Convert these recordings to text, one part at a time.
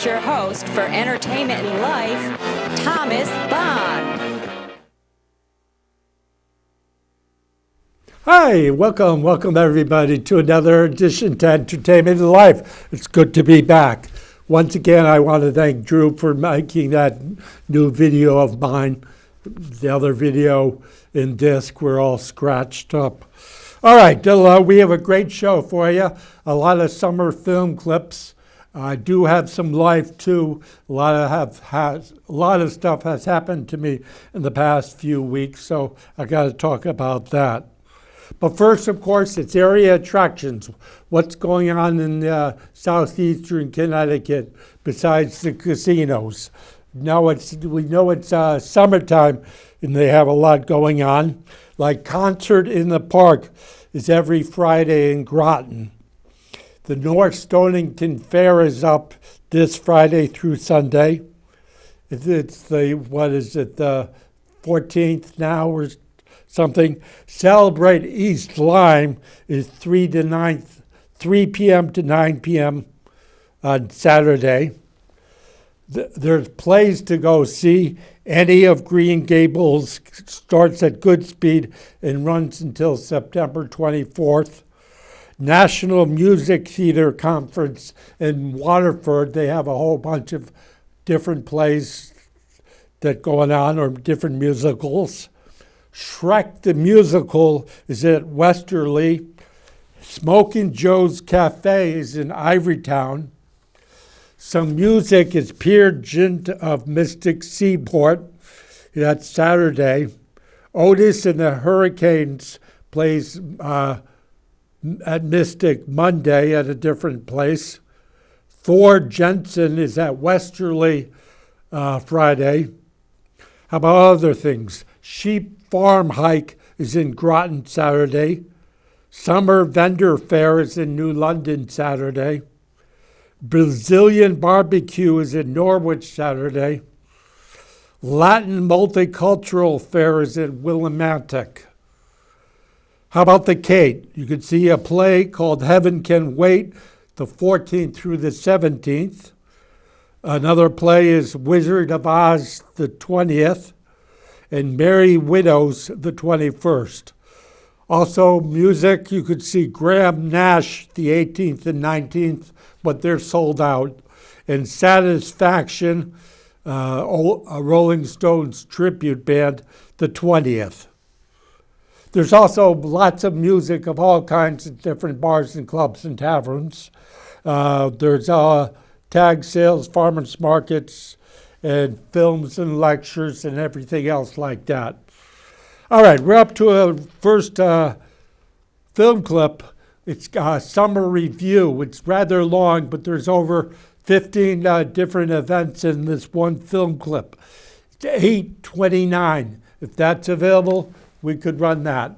your host for Entertainment and Life, Thomas Bond. Hi, welcome everybody to another edition to Entertainment and Life. It's good to be back. Once again, I want to thank Drew for making that new video of mine. The other video in disc were all scratched up. All right, we have a great show for you. A lot of summer film clips. I do have some life too. A lot of stuff has happened to me in the past few weeks, so I got to talk about that. But first, of course, it's area attractions. What's going on in Southeastern Connecticut besides the casinos? We know it's summertime, and they have a lot going on. Like Concert in the Park is every Friday in Groton. The North Stonington Fair is up this Friday through Sunday. It's the 14th now or something. Celebrate East Lyme is 3 p.m. to 9 p.m. on Saturday. There's plays to go see. Annie of Green Gables starts at good speed and runs until September 24th. National Music Theater Conference in Waterford. They have a whole bunch of different plays that going on, or different musicals. Shrek the Musical is at Westerly. Smokin' Joe's Cafe is in Ivorytown. Some music is Peer Gynt of Mystic Seaport. That's Saturday. Otis and the Hurricanes plays at Mystic Monday at a different place. Thor Jensen is at Westerly Friday. How about other things? Sheep Farm Hike is in Groton Saturday. Summer Vendor Fair is in New London Saturday. Brazilian Barbecue is in Norwich Saturday. Latin Multicultural Fair is in Willimantic. How about the Cape? You can see a play called Heaven Can Wait, the 14th through the 17th. Another play is Wizard of Oz, the 20th, and Merry Widows, the 21st. Also, music, you could see Graham Nash, the 18th and 19th, but they're sold out. And Satisfaction, a Rolling Stones tribute band, the 20th. There's also lots of music of all kinds at different bars and clubs and taverns. There's tag sales, farmers markets, and films and lectures and everything else like that. All right, we're up to a first film clip. It's a summer review. It's rather long, but there's over 15 different events in this one film clip. It's 8:29. If that's available, we could run that.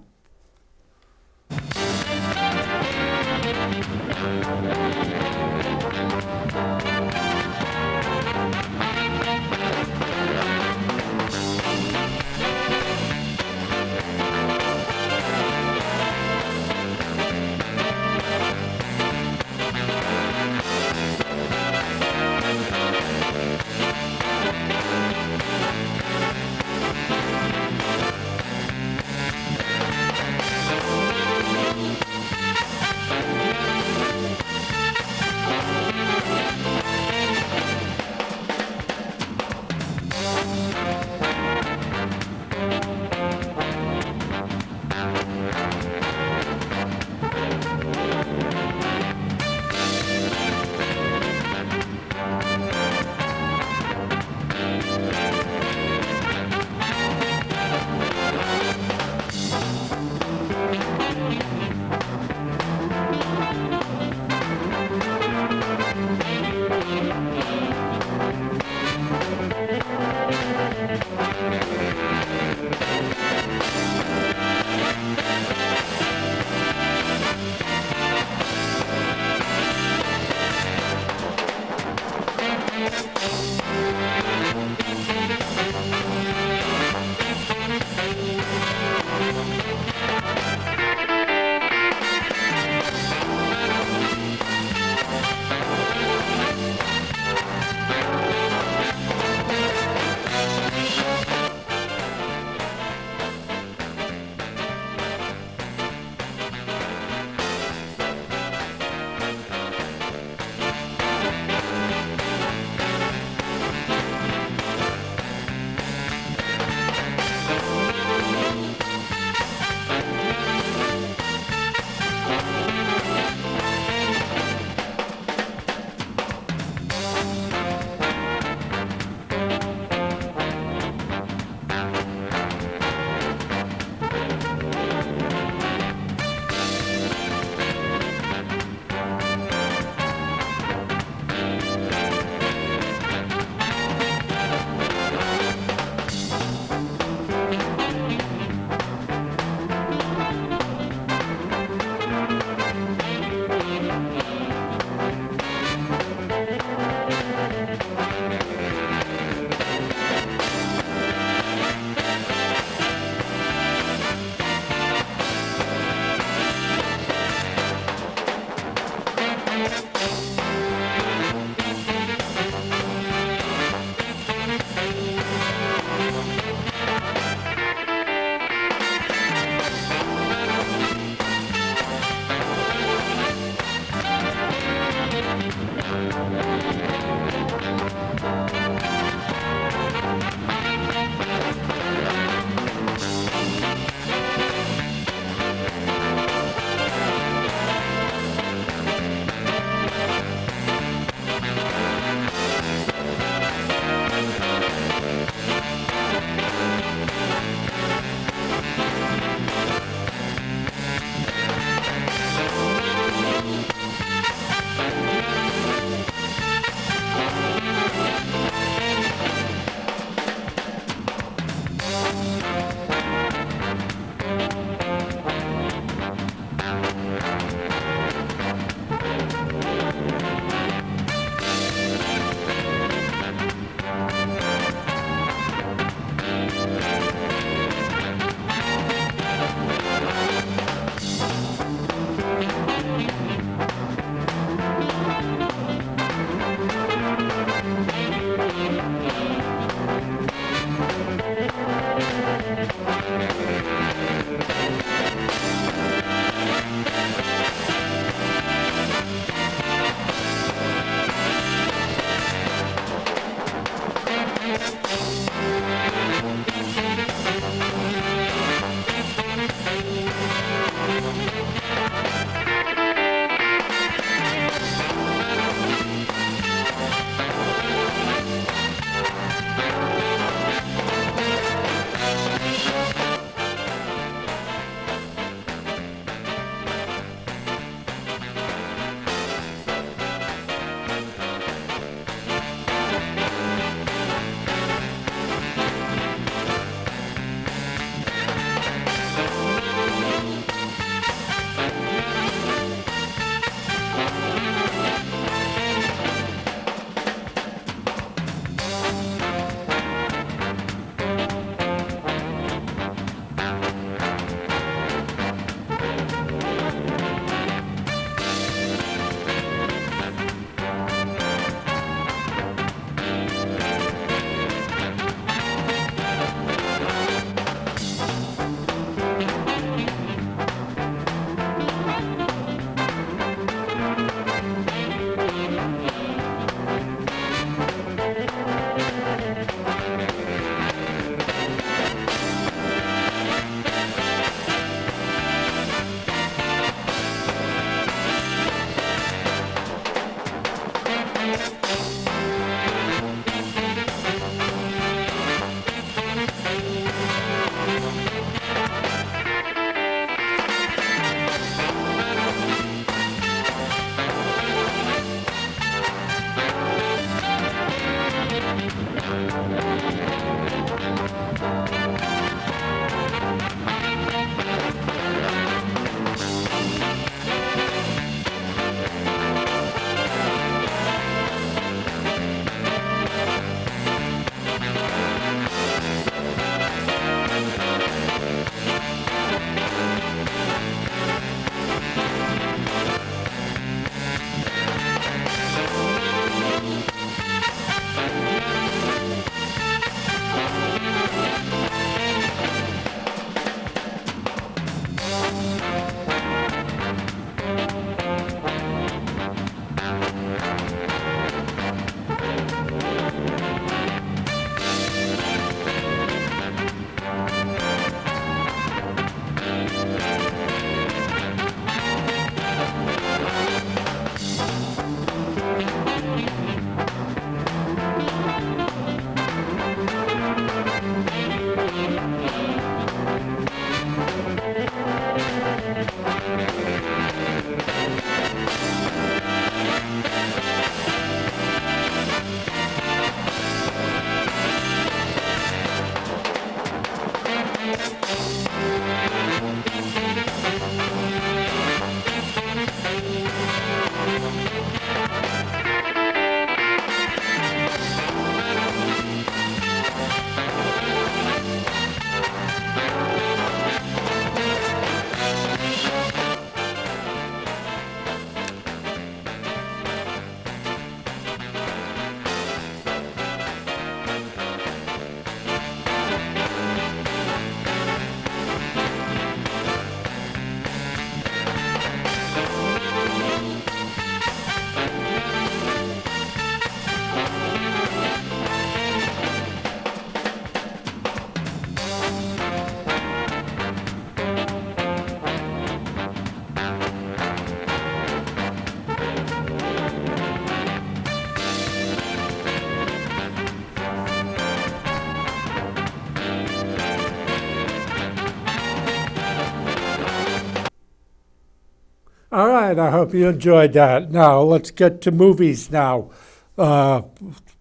All right, I hope you enjoyed that. Now, let's get to movies now. Uh,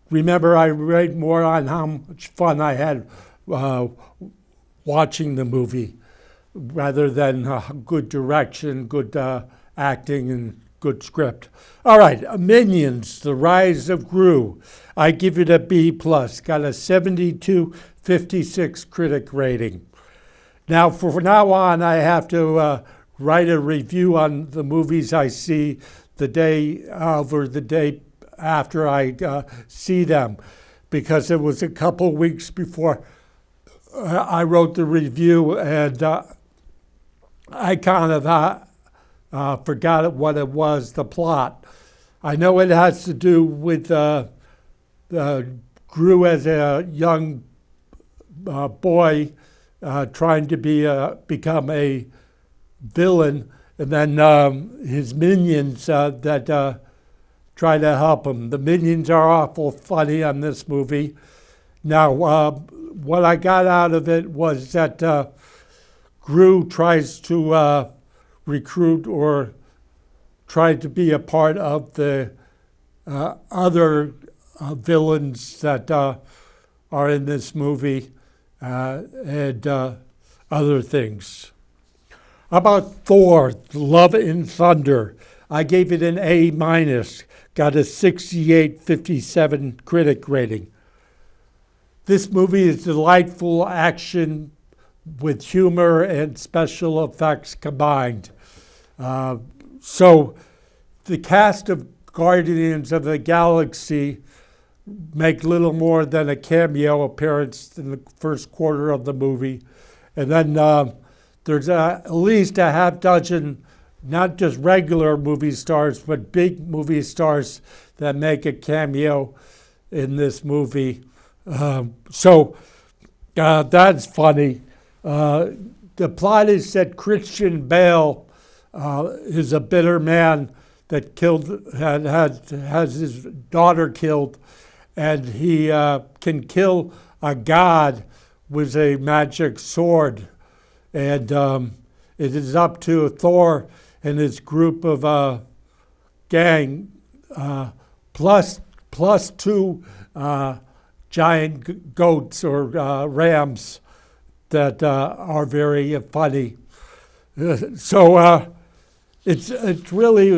Remember, I read more on how much fun I had watching the movie rather than good direction, good acting, and good script. All right, Minions, The Rise of Gru. I give it a B+, got a 72/56 critic rating. Now, from now on, I have to write a review on the movies I see the day of or the day after I see them, because it was a couple weeks before I wrote the review, and I kind of forgot what it was, the plot. I know it has to do with grew as a young boy, trying to become a villain, and then his minions that try to help him. The minions are awful funny on this movie. Now, what I got out of it was that Gru tries to recruit or try to be a part of the other villains that are in this movie and other things. How about Thor, Love and Thunder? I gave it an A-, got a 68.57 critic rating. This movie is delightful action with humor and special effects combined. So the cast of Guardians of the Galaxy make little more than a cameo appearance in the first quarter of the movie. And then there's at least a half dozen, not just regular movie stars, but big movie stars that make a cameo in this movie. So that's funny. The plot is that Christian Bale is a bitter man that has his daughter killed, and he can kill a god with a magic sword. And it is up to Thor and his group of gang, plus two giant goats or rams that are very funny. So it's really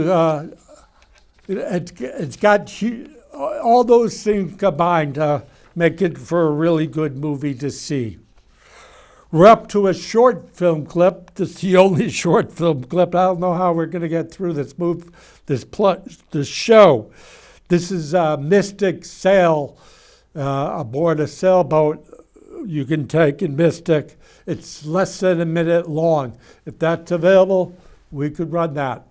it's got all those things combined make it for a really good movie to see. We're up to a short film clip. This is the only short film clip. I don't know how we're going to get through this show. This is Mystic Sail aboard a sailboat you can take in Mystic. It's less than a minute long. If that's available, we could run that.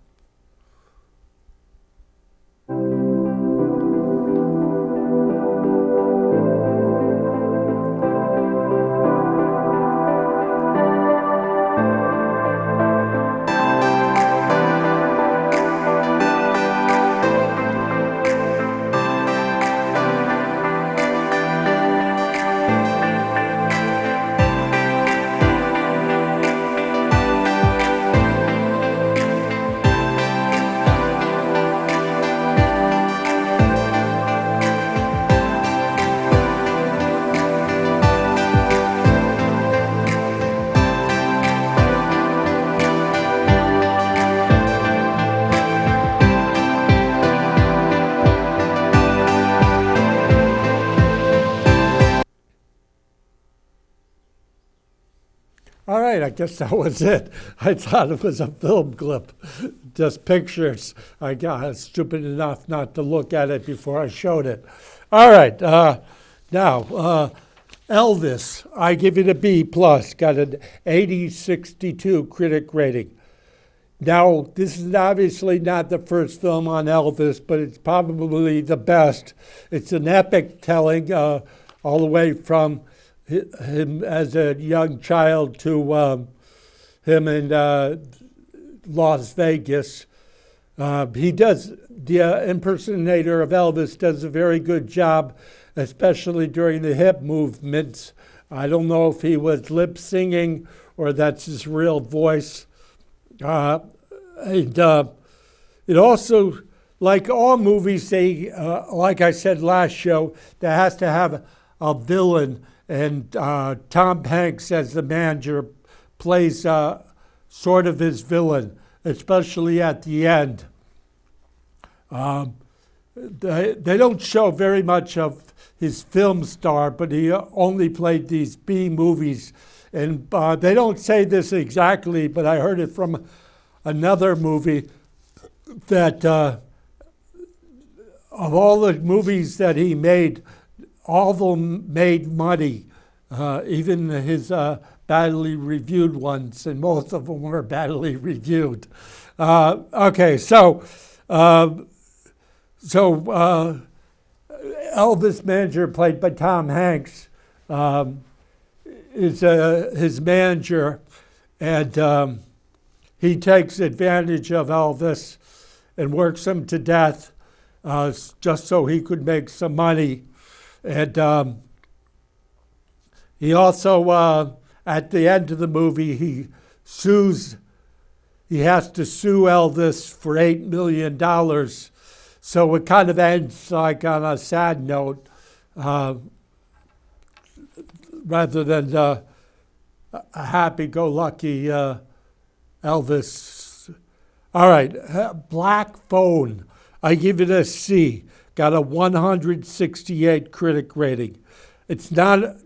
All right, I guess that was it. I thought it was a film clip, just pictures. I got stupid enough not to look at it before I showed it. All right, now Elvis, I give it a B+, got an 80.62 critic rating. Now, this is obviously not the first film on Elvis, but it's probably the best. It's an epic telling all the way from him as a young child to him in Las Vegas. He does, the impersonator of Elvis does a very good job, especially during the hip movements. I don't know if he was lip singing or that's his real voice. It also, like all movies, they, like I said last show, there has to have a villain. And Tom Hanks, as the manager, plays sort of his villain, especially at the end. They don't show very much of his film star, but he only played these B movies. And they don't say this exactly, but I heard it from another movie that of all the movies that he made, all of them made money, even his badly reviewed ones, and most of them were badly reviewed. Elvis manager, played by Tom Hanks, is his manager, and he takes advantage of Elvis and works him to death just so he could make some money. And he also, at the end of the movie, he has to sue Elvis for $8 million. So it kind of ends like on a sad note, rather than a happy-go-lucky Elvis. All right, Black Phone. I give it a C. Got a 168 critic rating. It's not.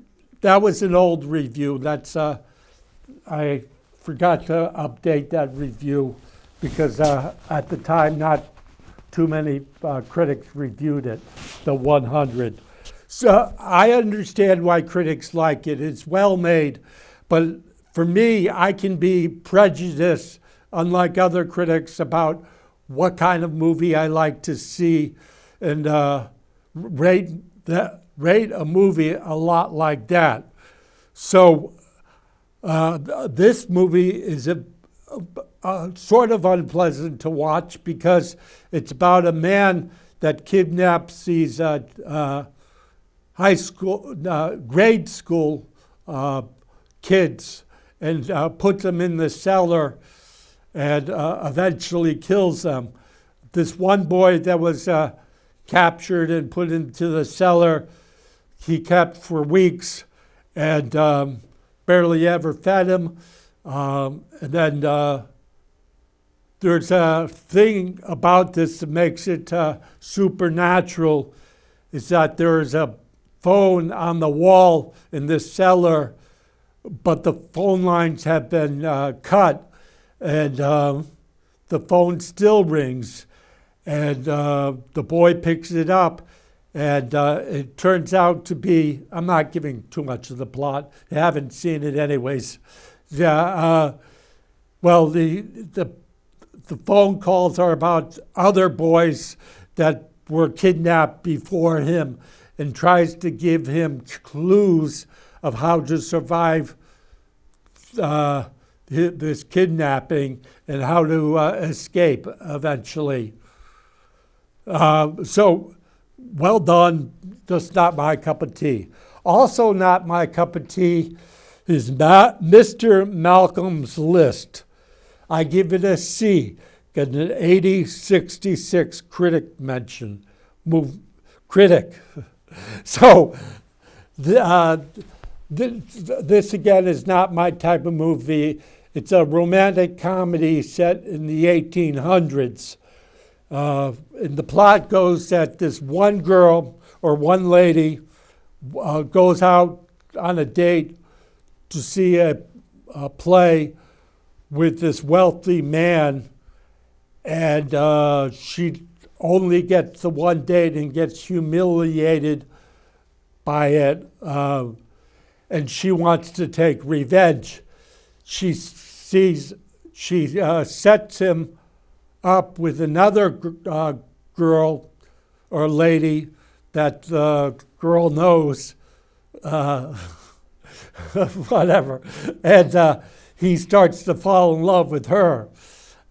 That was an old review. That's I forgot to update that review because at the time not too many critics reviewed it, the 100. So I understand why critics like it. It's well made, but for me, I can be prejudiced, unlike other critics, about what kind of movie I like to see, and rate a movie a lot like that. So this movie is a sort of unpleasant to watch because it's about a man that kidnaps these high school, grade school kids and puts them in the cellar and eventually kills them. This one boy that was captured and put into the cellar, he kept for weeks and barely ever fed him. And then there's a thing about this that makes it supernatural, is that there's a phone on the wall in this cellar, but the phone lines have been cut, and the phone still rings. And the boy picks it up, and it turns out to be, I'm not giving too much of the plot, I haven't seen it anyways. Yeah, well, the phone calls are about other boys that were kidnapped before him, and tries to give him clues of how to survive this kidnapping and how to escape eventually. So, well done, just not my cup of tea. Also not my cup of tea is Mr. Malcolm's List. I give it a C. Got an 8066 critic mention. Critic. So this again is not my type of movie. It's a romantic comedy set in the 1800s. And the plot goes that this one girl or one lady goes out on a date to see a play with this wealthy man, and she only gets the one date and gets humiliated by it, and she wants to take revenge. She sets him up with another girl or lady that the girl knows, whatever, and he starts to fall in love with her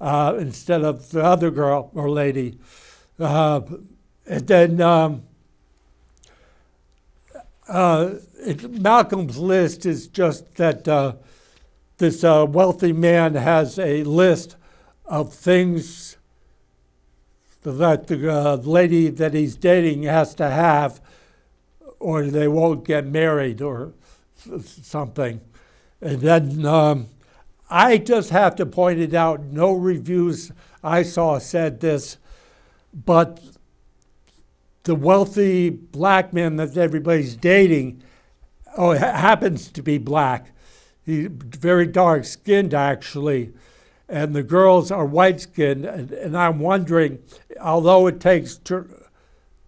instead of the other girl or lady. And then Malcolm's List is just that this wealthy man has a list of things that the lady that he's dating has to have, or they won't get married or something. And then I just have to point it out, no reviews I saw said this, but the wealthy black man that everybody's dating happens to be black. He's very dark-skinned, actually, and the girls are white-skinned. And I'm wondering, although it takes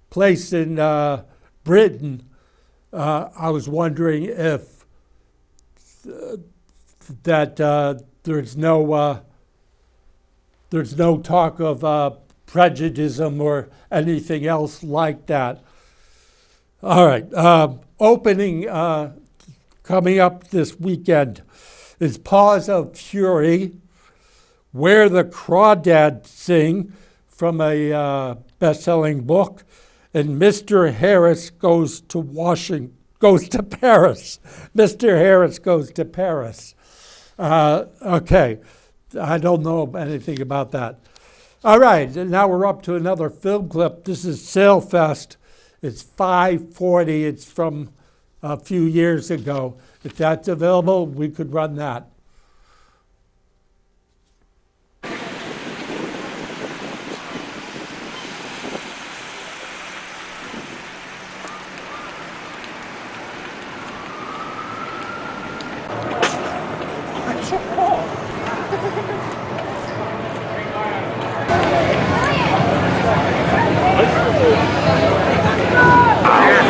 place in Britain, I was wondering if there's no talk of prejudice or anything else like that. All right. Opening coming up this weekend is Paws of Fury, Where the Crawdads Sing from a best-selling book, and Mr. Harris goes to Paris. Mr. Harris goes to Paris. Okay. I don't know anything about that. All right, and now we're up to another film clip. This is Sailfest. It's 5:40. It's from a few years ago. If that's available, we could run that.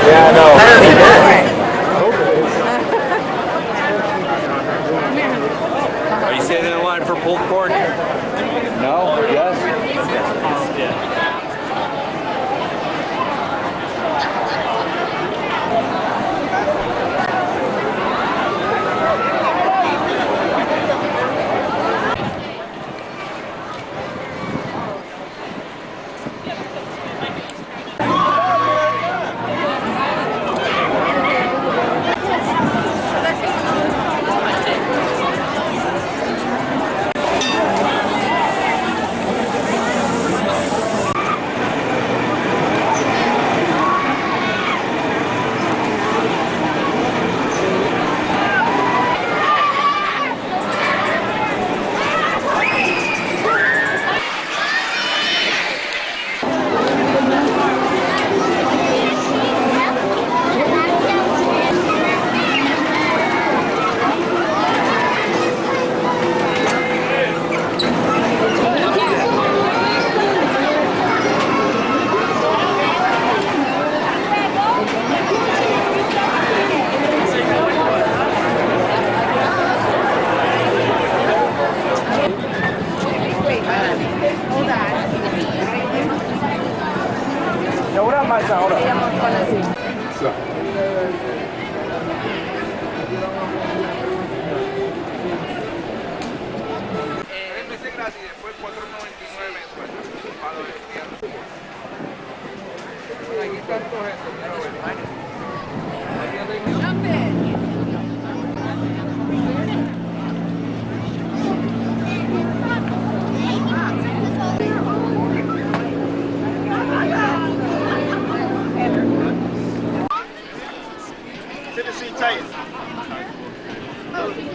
Yeah, I know. Are you standing in line for pulled pork? No? Yes?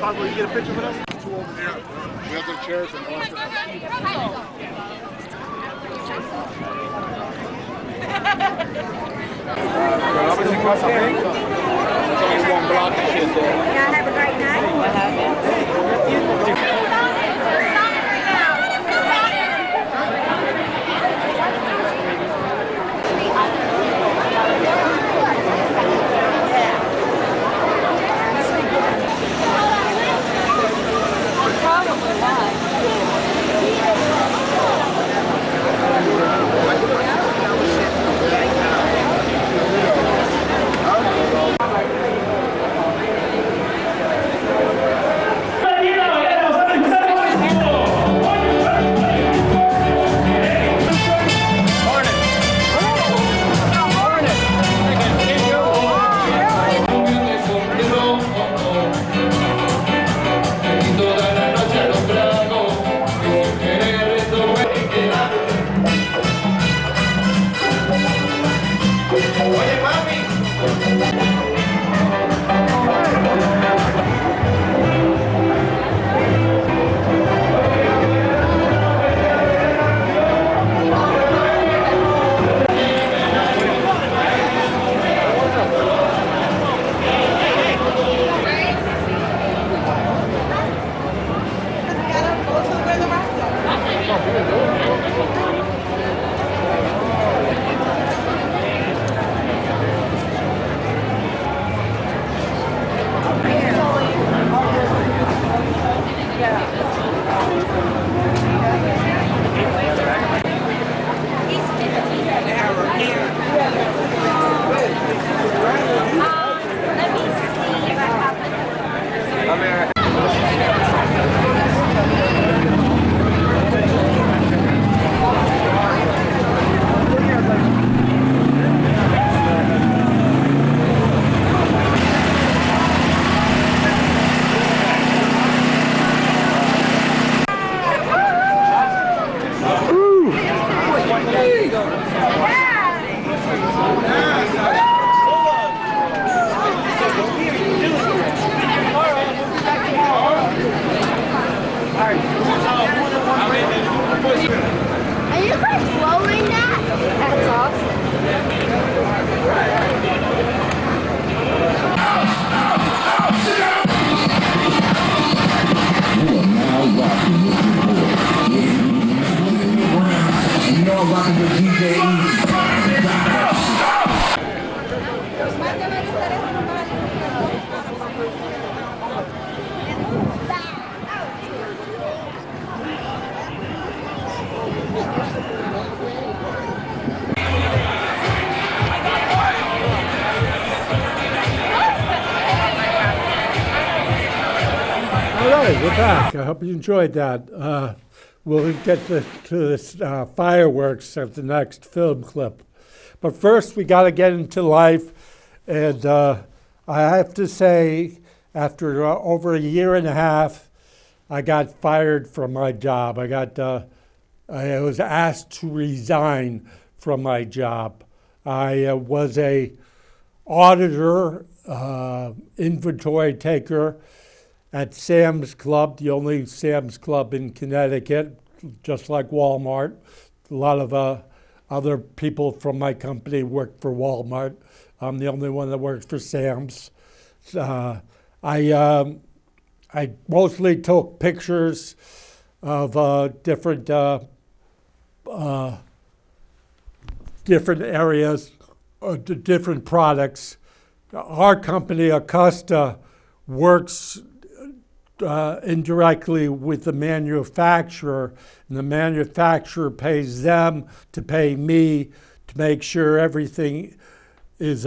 Possible you get a picture with us? Two over there. We have the chairs and all that. Obviously, because there's only one block of shit there. Y'all have a great night. All right, we're back. I hope you enjoyed that. We'll get to this fireworks at the next film clip. But first, we got to get into life. And I have to say, after over a year and a half, I got fired from my job. I was asked to resign from my job. I was a auditor, inventory taker at Sam's Club, the only Sam's Club in Connecticut, just like Walmart. A lot of other people from my company work for Walmart. I'm the only one that works for Sam's. I mostly took pictures of different areas, different products. Our company, Acosta, works indirectly with the manufacturer, and the manufacturer pays them to pay me to make sure everything is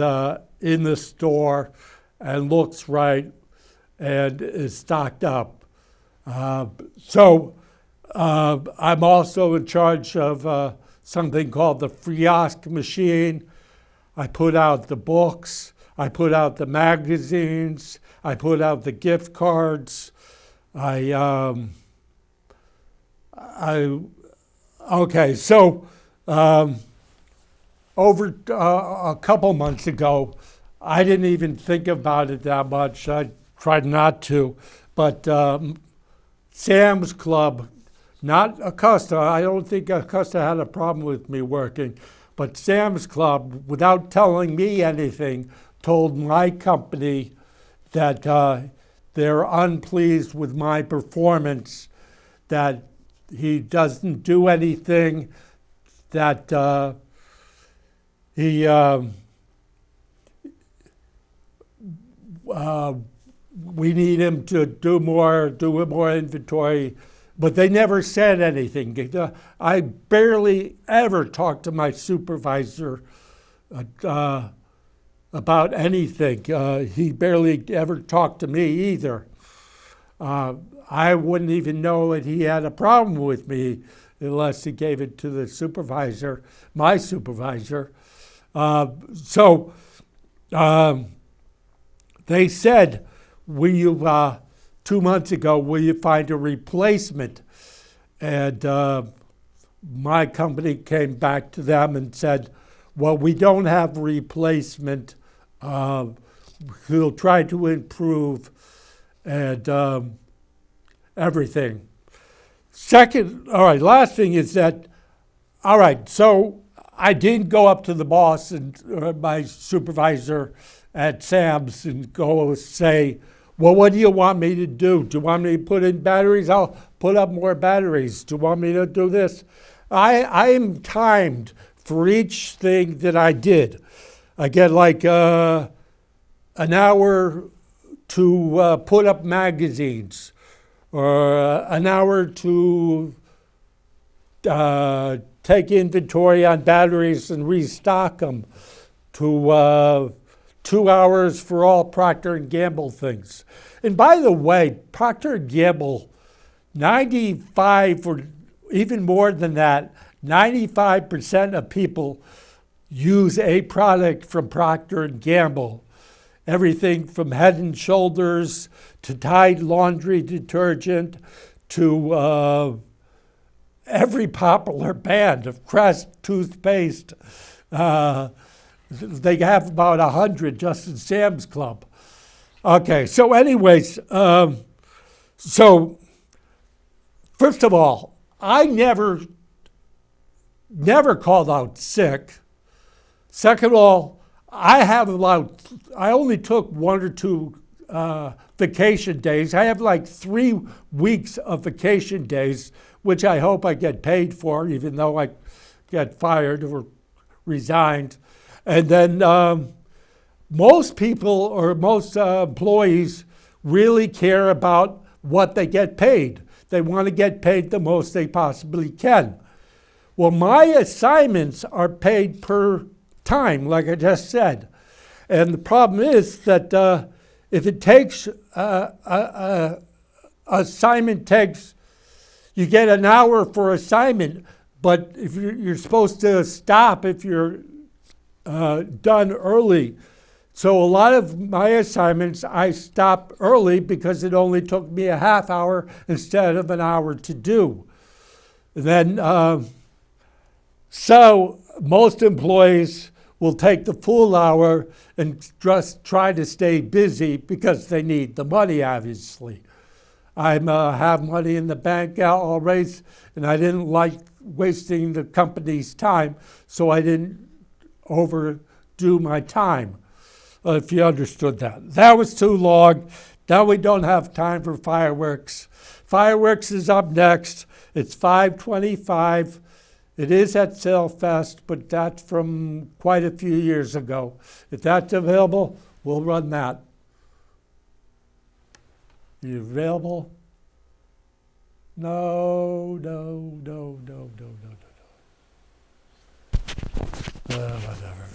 in the store and looks right and is stocked up. So I'm also in charge of something called the kiosk machine. I put out the books, I put out the magazines, I put out the gift cards. Okay, so over a couple months ago, I didn't even think about it that much. I tried not to, but Sam's Club, not Acosta, I don't think Acosta had a problem with me working, but Sam's Club, without telling me anything, told my company that they're unpleased with my performance, that he doesn't do anything, that we need him to do more inventory, but they never said anything. I barely ever talked to my supervisor about anything. He barely ever talked to me either. I wouldn't even know that he had a problem with me unless he gave it to the supervisor, my supervisor. So they said, will you, 2 months ago, will you find a replacement? And my company came back to them and said, well, we don't have a replacement. We'll try to improve and everything. Last thing is that, all right, so I didn't go up to the boss and my supervisor at Sam's and go say, well, what do you want me to do? Do you want me to put in batteries? I'll put up more batteries. Do you want me to do this? I am timed for each thing that I did. I get like an hour to put up magazines, or an hour to take inventory on batteries and restock them, to 2 hours for all Procter & Gamble things. And by the way, Procter & Gamble, 95 or even more than that, 95% of people use a product from Procter & Gamble. Everything from Head and Shoulders to Tide laundry detergent to every popular brand of Crest toothpaste. They have about 100 just in Sam's Club. Okay, so anyways, so first of all, I never called out sick. Second of all, I only took 1 or 2 vacation days. I have like 3 weeks of vacation days, which I hope I get paid for, even though I get fired or resigned. And then most people or most employees really care about what they get paid. They want to get paid the most they possibly can. Well, my assignments are paid per time, like I just said. And the problem is that if it takes, assignment takes, you get an hour for assignment, but if you're supposed to stop if you're done early. So a lot of my assignments, I stop early because it only took me a half hour instead of an hour to do. Then, so most employees will take the full hour and just try to stay busy because they need the money, obviously. I have money in the bank already, and I didn't like wasting the company's time, so I didn't overdo my time. If you understood that. That was too long. Now we don't have time for fireworks. Fireworks is up next. It's 5:25. It is at Sailfest, but that's from quite a few years ago. If that's available, we'll run that. You available? No. Whatever.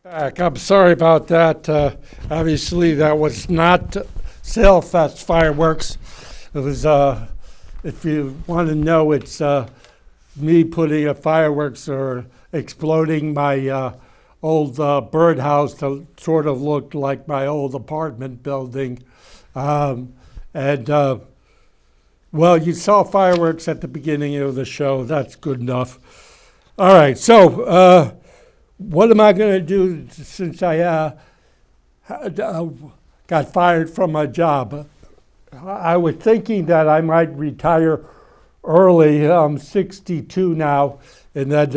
Back. I'm sorry about that. Obviously, that was not Sailfest fireworks. It was, if you want to know, it's me putting a fireworks or exploding my old birdhouse that sort of looked like my old apartment building. And well, you saw fireworks at the beginning of the show. That's good enough. All right, so what am I going to do since I got fired from my job? I was thinking that I might retire early. I'm 62 now, and that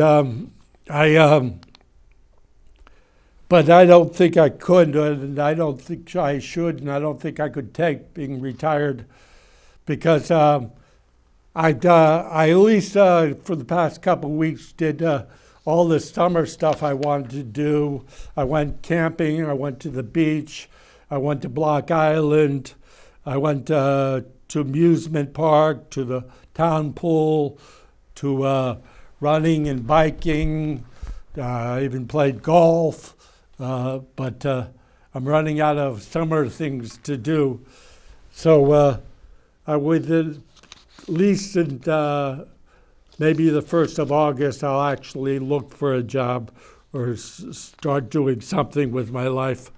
but I don't think I could, and I don't think I should, and I don't think I could take being retired because I at least for the past couple of weeks did all the summer stuff I wanted to do. I went camping, I went to the beach, I went to Block Island, I went to amusement park, to the town pool, to running and biking. I even played golf, but I'm running out of summer things to do. So I would at least in maybe the 1st of August, I'll actually look for a job or start doing something with my life.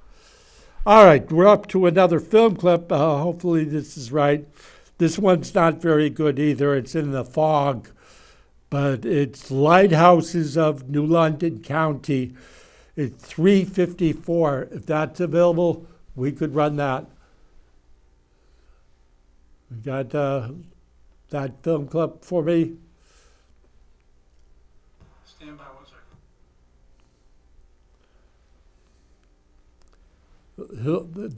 All right, we're up to another film clip. Hopefully this is right. This one's not very good either. It's in the fog, but it's Lighthouses of New London County. It's 3:54. If that's available, we could run that. We got that film clip for me. Stand by 1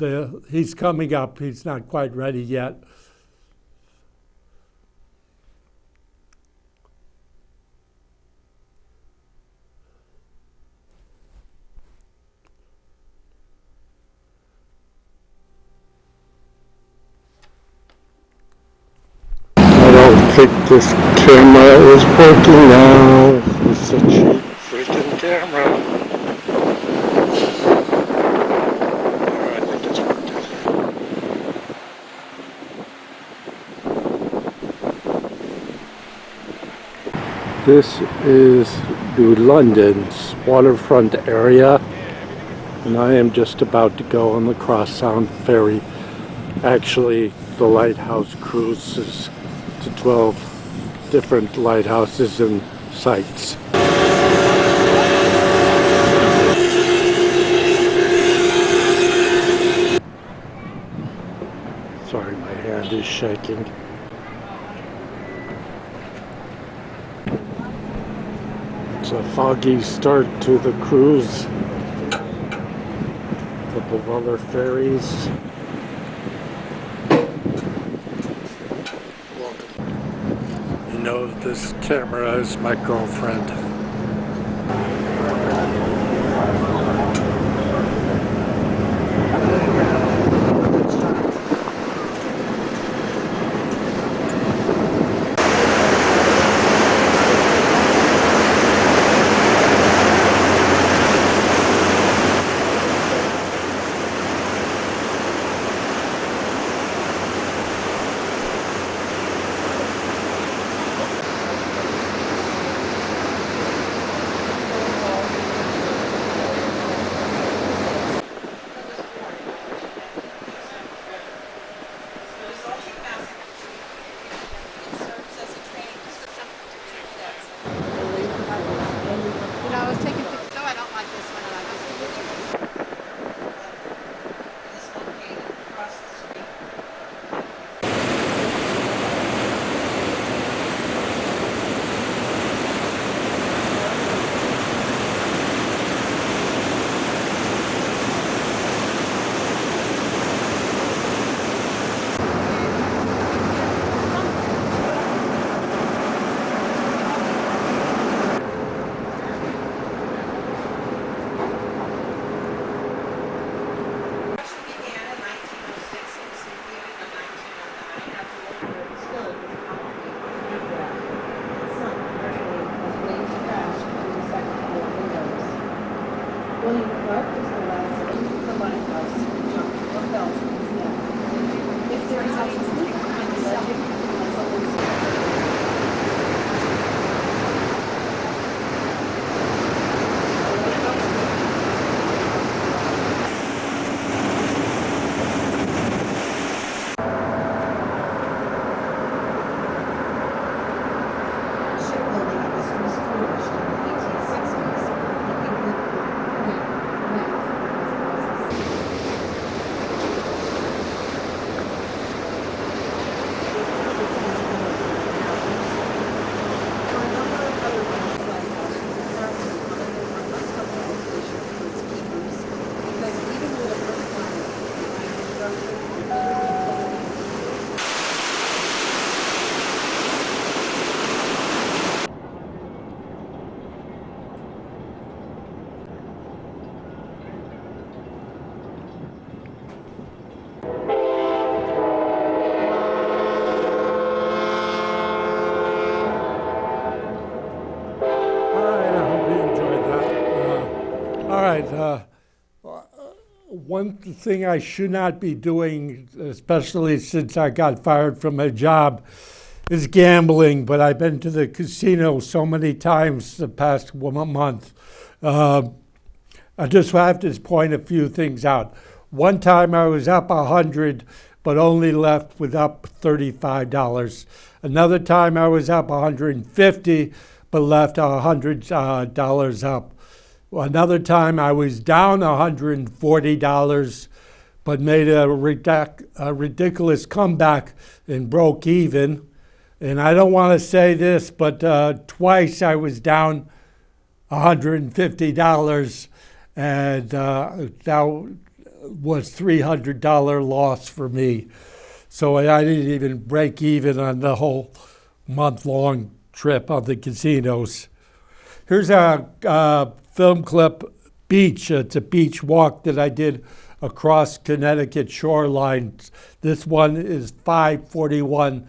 second. He's coming up. He's not quite ready yet. I don't think this camera is working now. It's a cheap freaking camera. I think it's working. This is New London's waterfront area, and I am just about to go on the Crossound Ferry. Actually, the lighthouse cruises to 12 different lighthouses and sites. Sorry, my hand is shaking. It's a foggy start to the cruise. A couple of other ferries. You know, this camera is my girlfriend. one thing I should not be doing, especially since I got fired from my job, is gambling. But I've been to the casino so many times the past month. I just have to point a few things out. One time I was up 100, but only left with up $35. Another time I was up 150, but left $100 up. Another time I was down $140, but made a ridiculous comeback and broke even. And I don't want to say this, but twice I was down $150, and that was $300 loss for me. So I didn't even break even on the whole month-long trip of the casinos. Here's a film clip, beach. It's a beach walk that I did across Connecticut shoreline. This one is 541.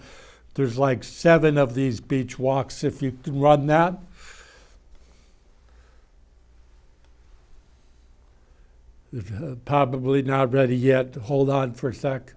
There's like 7 of these beach walks if you can run that. Probably not ready yet. Hold on for a sec.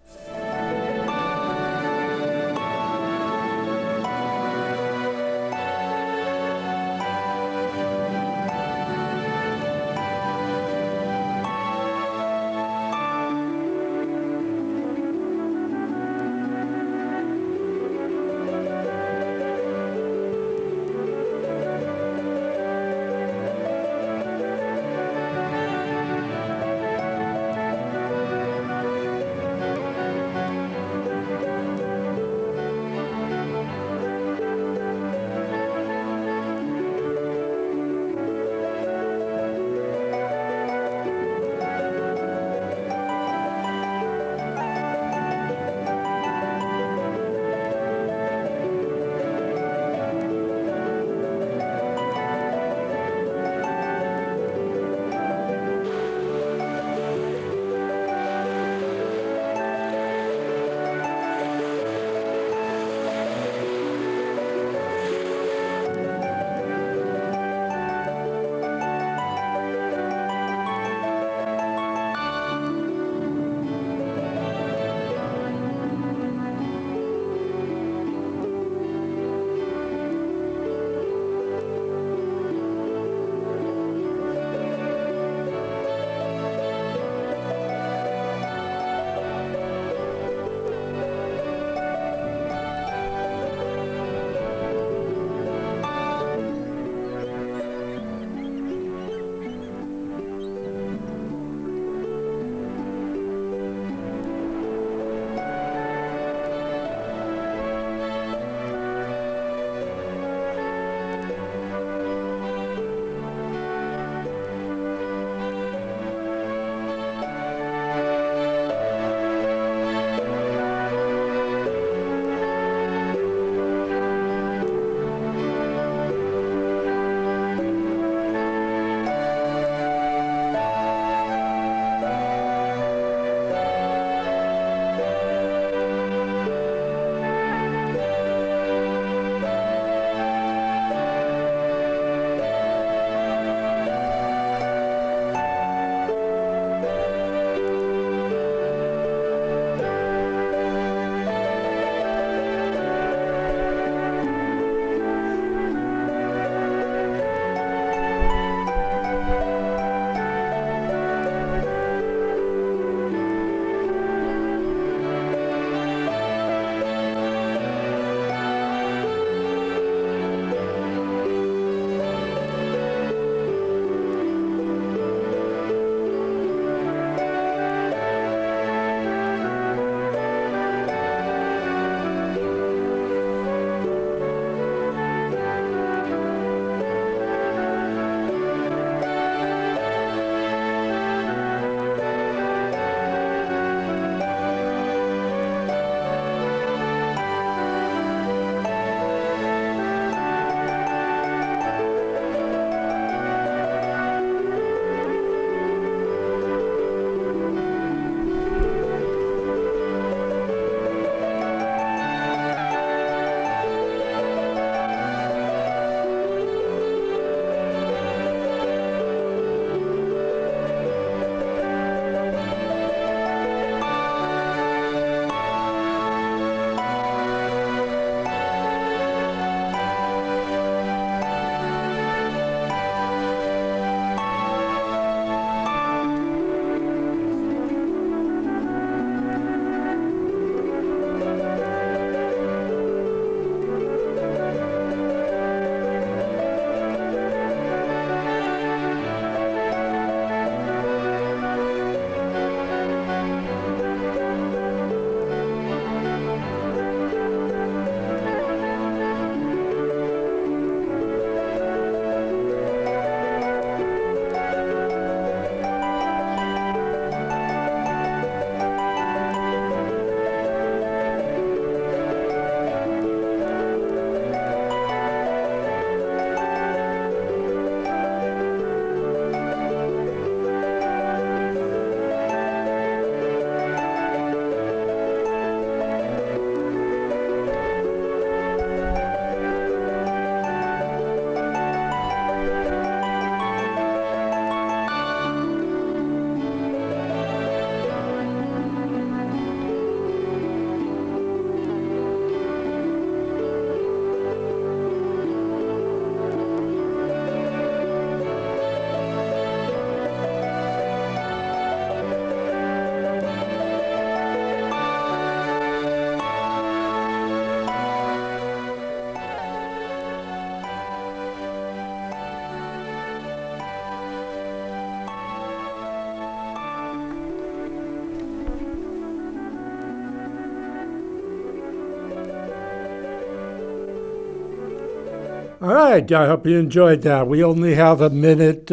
All right, I hope you enjoyed that. We only have a minute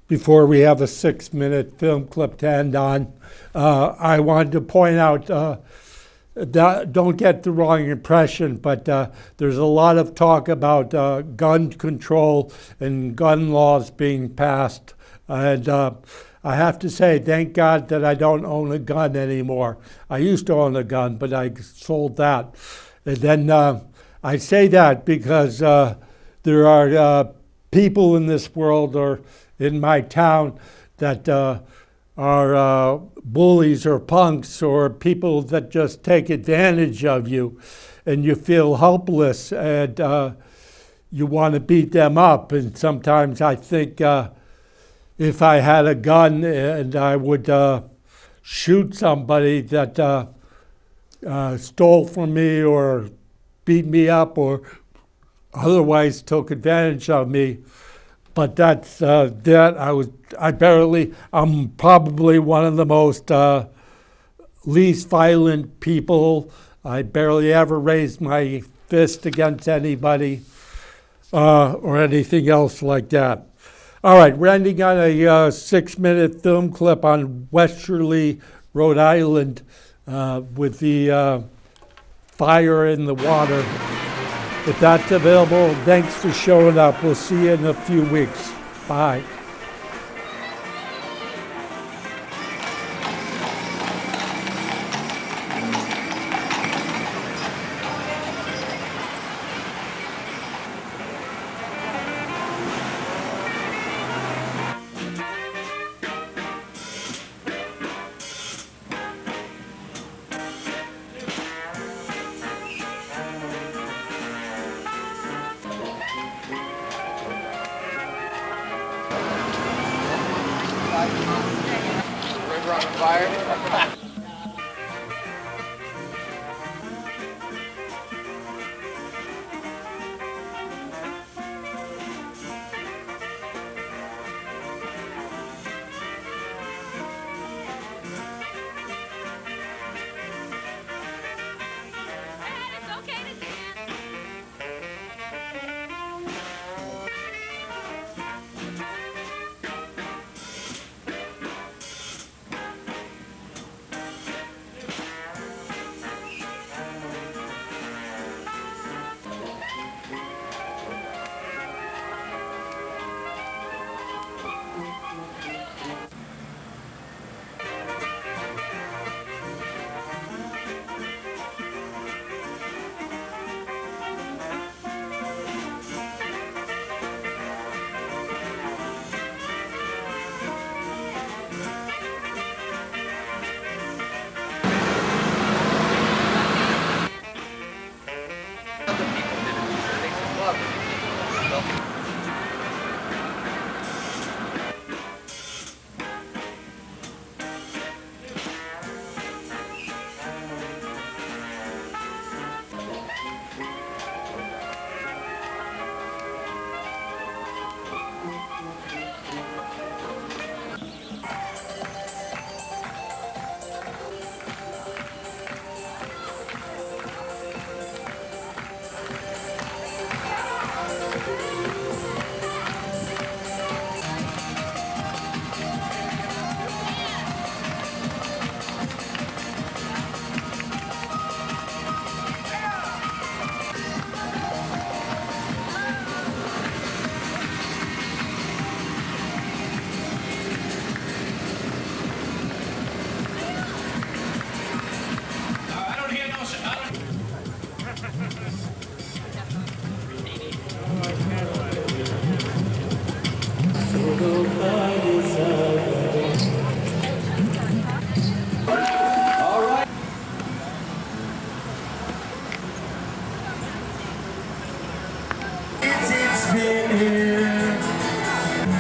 before we have a 6-minute film clip to end on. I wanted to point out that, don't get the wrong impression, but there's a lot of talk about gun control and gun laws being passed. And I have to say, thank God that I don't own a gun anymore. I used to own a gun, but I sold that. And then I say that because there are people in this world or in my town that are bullies or punks or people that just take advantage of you, and you feel helpless and you want to beat them up. And sometimes I think if I had a gun and I would shoot somebody that stole from me or beat me up or otherwise took advantage of me. But that's I'm probably one of the most least violent people. I barely ever raised my fist against anybody or anything else like that. All right, we're ending on a 6-minute film clip on Westerly, Rhode Island, with the fire in the water. If that's available, thanks for showing up. We'll see you in a few weeks. Bye. River on fire.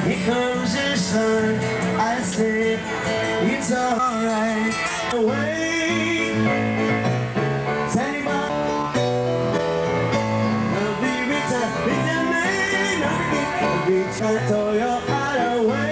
Here comes the sun, I said, it's alright. Away, standing by. The it's a man, the beach, I told your heart away.